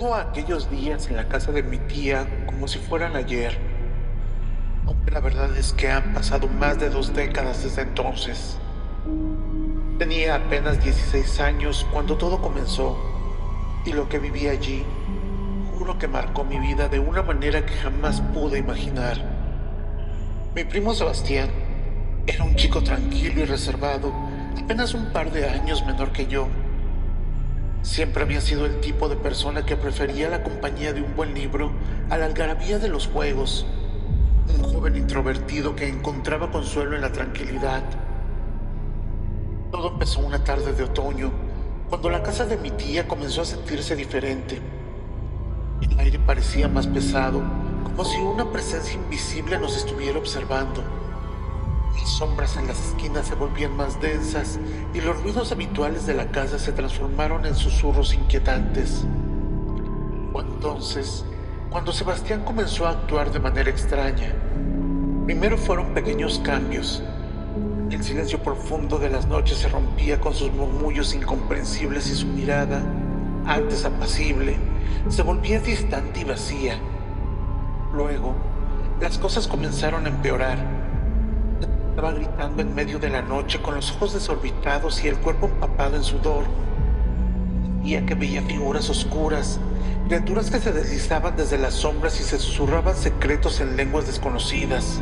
Recuerdo aquellos días en la casa de mi tía como si fueran ayer, aunque la verdad es que han pasado más de 2 décadas desde entonces. Tenía apenas 16 años cuando todo comenzó, y lo que viví allí, juro que marcó mi vida de una manera que jamás pude imaginar. Mi primo Sebastián era un chico tranquilo y reservado, apenas un par de años menor que yo. Siempre había sido el tipo de persona que prefería la compañía de un buen libro a la algarabía de los juegos. Un joven introvertido que encontraba consuelo en la tranquilidad. Todo empezó una tarde de otoño, cuando la casa de mi tía comenzó a sentirse diferente. El aire parecía más pesado, como si una presencia invisible nos estuviera observando. Las sombras en las esquinas se volvían más densas y los ruidos habituales de la casa se transformaron en susurros inquietantes. Fue entonces cuando Sebastián comenzó a actuar de manera extraña. Primero fueron pequeños cambios. El silencio profundo de las noches se rompía con sus murmullos incomprensibles y su mirada, antes apacible, se volvía distante y vacía. Luego, las cosas comenzaron a empeorar. Estaba gritando en medio de la noche con los ojos desorbitados y el cuerpo empapado en sudor. Decía que veía figuras oscuras, criaturas que se deslizaban desde las sombras y se susurraban secretos en lenguas desconocidas.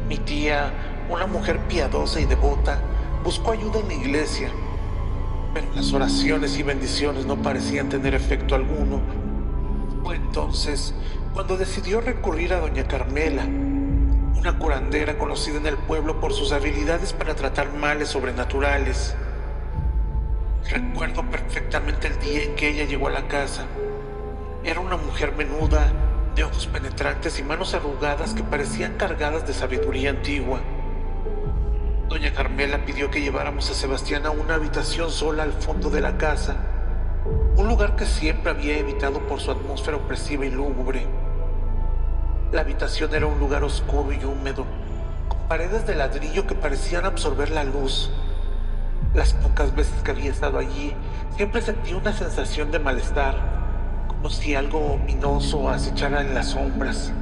Mi tía, una mujer piadosa y devota, buscó ayuda en la iglesia, pero las oraciones y bendiciones no parecían tener efecto alguno. Fue entonces cuando decidió recurrir a doña Carmela, una curandera conocida en el pueblo por sus habilidades para tratar males sobrenaturales. Recuerdo perfectamente el día en que ella llegó a la casa. Era una mujer menuda, de ojos penetrantes y manos arrugadas que parecían cargadas de sabiduría antigua. Doña Carmela pidió que lleváramos a Sebastián a una habitación sola al fondo de la casa, un lugar que siempre había evitado por su atmósfera opresiva y lúgubre. La habitación era un lugar oscuro y húmedo, con paredes de ladrillo que parecían absorber la luz. Las pocas veces que había estado allí, siempre sentí una sensación de malestar, como si algo ominoso acechara en las sombras.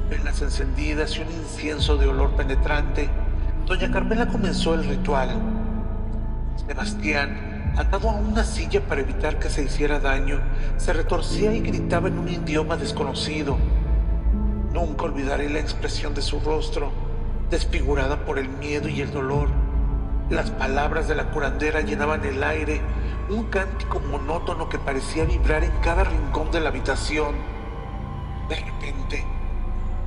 Velas encendidas y un incienso de olor penetrante, doña Carmela comenzó el ritual. Sebastián, atado a una silla para evitar que se hiciera daño, se retorcía y gritaba en un idioma desconocido. Nunca olvidaré la expresión de su rostro, desfigurada por el miedo y el dolor. Las palabras de la curandera llenaban el aire, un cántico monótono que parecía vibrar en cada rincón de la habitación. De repente,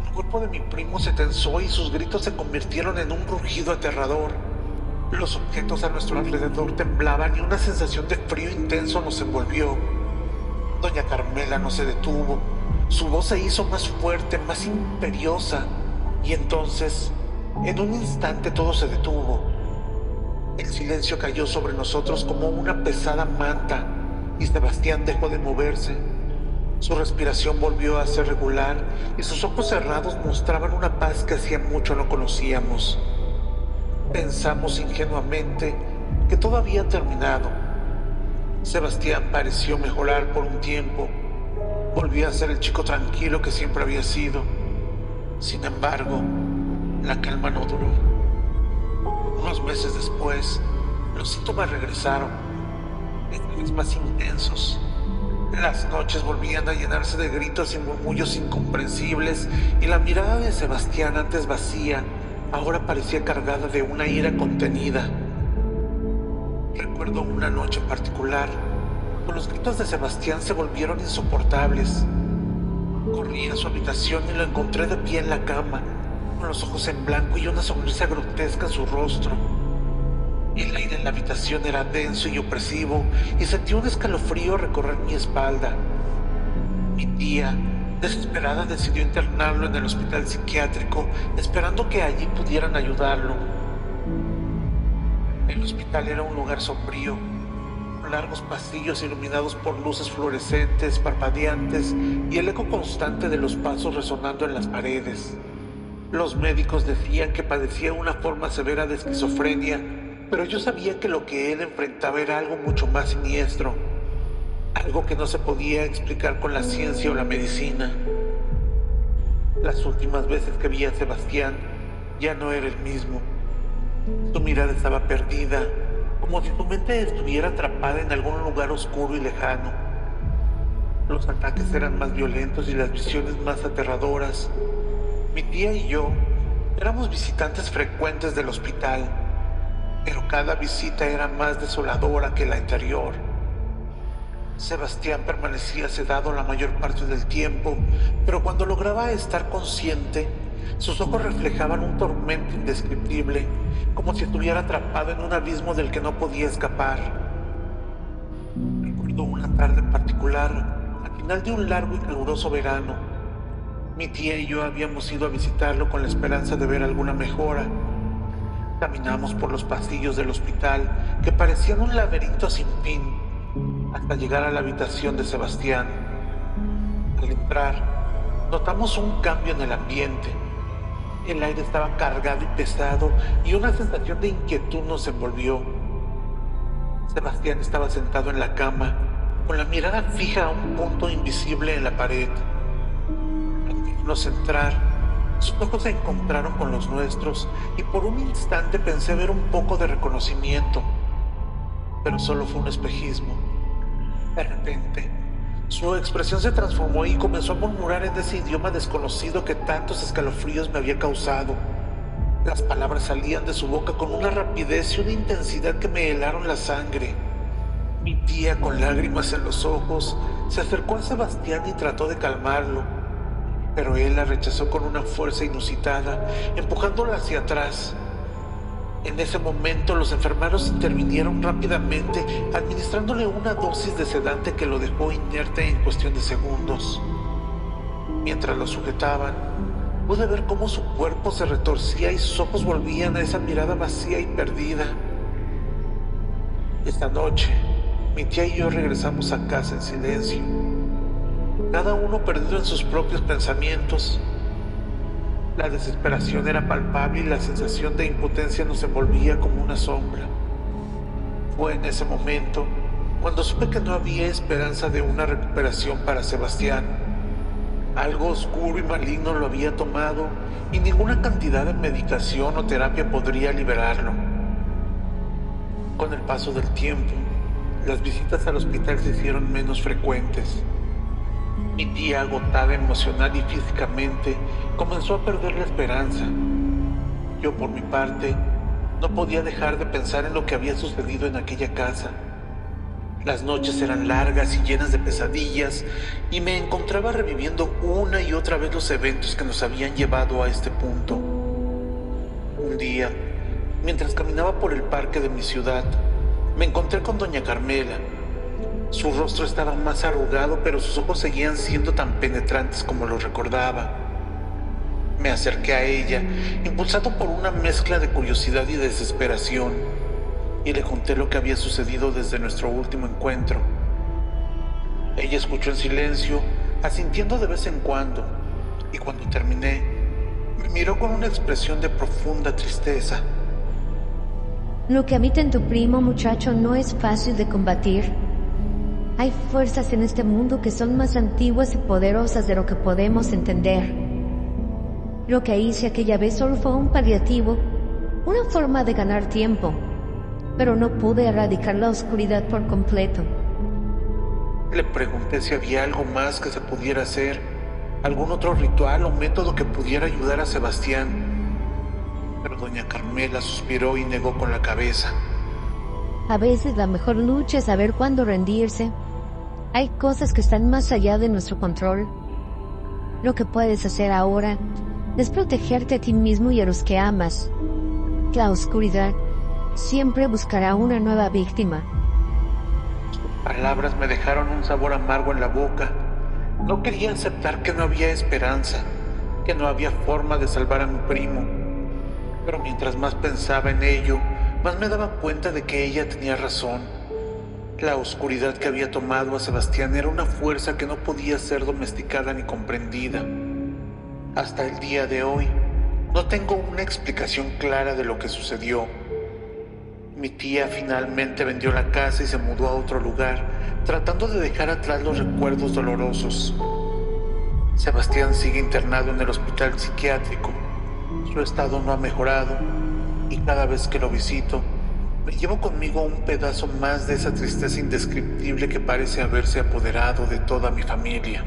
el cuerpo de mi primo se tensó y sus gritos se convirtieron en un rugido aterrador. Los objetos a nuestro alrededor temblaban y una sensación de frío intenso nos envolvió. Doña Carmela no se detuvo. Su voz se hizo más fuerte, más imperiosa, y entonces, en un instante todo se detuvo. El silencio cayó sobre nosotros como una pesada manta, y Sebastián dejó de moverse. Su respiración volvió a ser regular, y sus ojos cerrados mostraban una paz que hacía mucho no conocíamos. Pensamos ingenuamente que todo había terminado. Sebastián pareció mejorar por un tiempo. Volvió a ser el chico tranquilo que siempre había sido. Sin embargo, la calma no duró. Unos meses después, los síntomas regresaron, esta vez más intensos. Las noches volvían a llenarse de gritos y murmullos incomprensibles, y la mirada de Sebastián, antes vacía, ahora parecía cargada de una ira contenida. Recuerdo una noche en particular, cuando los gritos de Sebastián se volvieron insoportables. Corrí a su habitación y lo encontré de pie en la cama, con los ojos en blanco y una sonrisa grotesca en su rostro. El aire en la habitación era denso y opresivo, y sentí un escalofrío recorrer mi espalda. Mi tía, desesperada, decidió internarlo en el hospital psiquiátrico, esperando que allí pudieran ayudarlo. El hospital era un lugar sombrío, con largos pasillos iluminados por luces fluorescentes, parpadeantes, y el eco constante de los pasos resonando en las paredes. Los médicos decían que padecía una forma severa de esquizofrenia, pero yo sabía que lo que él enfrentaba era algo mucho más siniestro. algo que no se podía explicar con la ciencia o la medicina. Las últimas veces que vi a Sebastián ya no era el mismo. Su mirada estaba perdida, como si su mente estuviera atrapada en algún lugar oscuro y lejano. Los ataques eran más violentos y las visiones más aterradoras. Mi tía y yo éramos visitantes frecuentes del hospital, pero cada visita era más desoladora que la anterior. Sebastián permanecía sedado la mayor parte del tiempo, pero cuando lograba estar consciente, sus ojos reflejaban un tormento indescriptible, como si estuviera atrapado en un abismo del que no podía escapar. Recuerdo una tarde en particular, al final de un largo y caluroso verano. Mi tía y yo habíamos ido a visitarlo con la esperanza de ver alguna mejora. Caminamos por los pasillos del hospital, que parecían un laberinto sin fin, hasta llegar a la habitación de Sebastián. Al entrar, notamos un cambio en el ambiente. El aire estaba cargado y pesado, y una sensación de inquietud nos envolvió. Sebastián estaba sentado en la cama, con la mirada fija a un punto invisible en la pared. Al vernos entrar, sus ojos se encontraron con los nuestros, y por un instante pensé ver un poco de reconocimiento, pero solo fue un espejismo. De repente, su expresión se transformó y comenzó a murmurar en ese idioma desconocido que tantos escalofríos me había causado. Las palabras salían de su boca con una rapidez y una intensidad que me helaron la sangre. Mi tía, con lágrimas en los ojos, se acercó a Sebastián y trató de calmarlo, pero él la rechazó con una fuerza inusitada, empujándola hacia atrás. En ese momento los enfermeros intervinieron rápidamente, administrándole una dosis de sedante que lo dejó inerte en cuestión de segundos. Mientras lo sujetaban, pude ver cómo su cuerpo se retorcía y sus ojos volvían a esa mirada vacía y perdida. Esta noche, mi tía y yo regresamos a casa en silencio, cada uno perdido en sus propios pensamientos. La desesperación era palpable y la sensación de impotencia nos envolvía como una sombra. Fue en ese momento cuando supe que no había esperanza de una recuperación para Sebastián. Algo oscuro y maligno lo había tomado y ninguna cantidad de medicación o terapia podría liberarlo. Con el paso del tiempo, las visitas al hospital se hicieron menos frecuentes. Mi tía, agotada emocional y físicamente, comenzó a perder la esperanza. Yo, por mi parte, no podía dejar de pensar en lo que había sucedido en aquella casa. Las noches eran largas y llenas de pesadillas, y me encontraba reviviendo una y otra vez los eventos que nos habían llevado a este punto. Un día, mientras caminaba por el parque de mi ciudad, me encontré con doña Carmela. Su rostro estaba más arrugado, pero sus ojos seguían siendo tan penetrantes como los recordaba. Me acerqué a ella, impulsado por una mezcla de curiosidad y desesperación, y le conté lo que había sucedido desde nuestro último encuentro. Ella escuchó en silencio, asintiendo de vez en cuando, y cuando terminé, me miró con una expresión de profunda tristeza. Lo que habita en tu primo, muchacho, no es fácil de combatir. Hay fuerzas en este mundo que son más antiguas y poderosas de lo que podemos entender. Lo que hice aquella vez solo fue un paliativo, una forma de ganar tiempo, pero no pude erradicar la oscuridad por completo. Le pregunté si había algo más que se pudiera hacer, algún otro ritual o método que pudiera ayudar a Sebastián. Pero doña Carmela suspiró y negó con la cabeza. A veces la mejor lucha es saber cuándo rendirse. Hay cosas que están más allá de nuestro control. Lo que puedes hacer ahora es protegerte a ti mismo y a los que amas. La oscuridad siempre buscará una nueva víctima. Sus palabras me dejaron un sabor amargo en la boca. No quería aceptar que no había esperanza, que no había forma de salvar a mi primo. Pero mientras más pensaba en ello, más me daba cuenta de que ella tenía razón. La oscuridad que había tomado a Sebastián era una fuerza que no podía ser domesticada ni comprendida. Hasta el día de hoy, no tengo una explicación clara de lo que sucedió. Mi tía finalmente vendió la casa y se mudó a otro lugar, tratando de dejar atrás los recuerdos dolorosos. Sebastián sigue internado en el hospital psiquiátrico. Su estado no ha mejorado y cada vez que lo visito, me llevo conmigo un pedazo más de esa tristeza indescriptible que parece haberse apoderado de toda mi familia.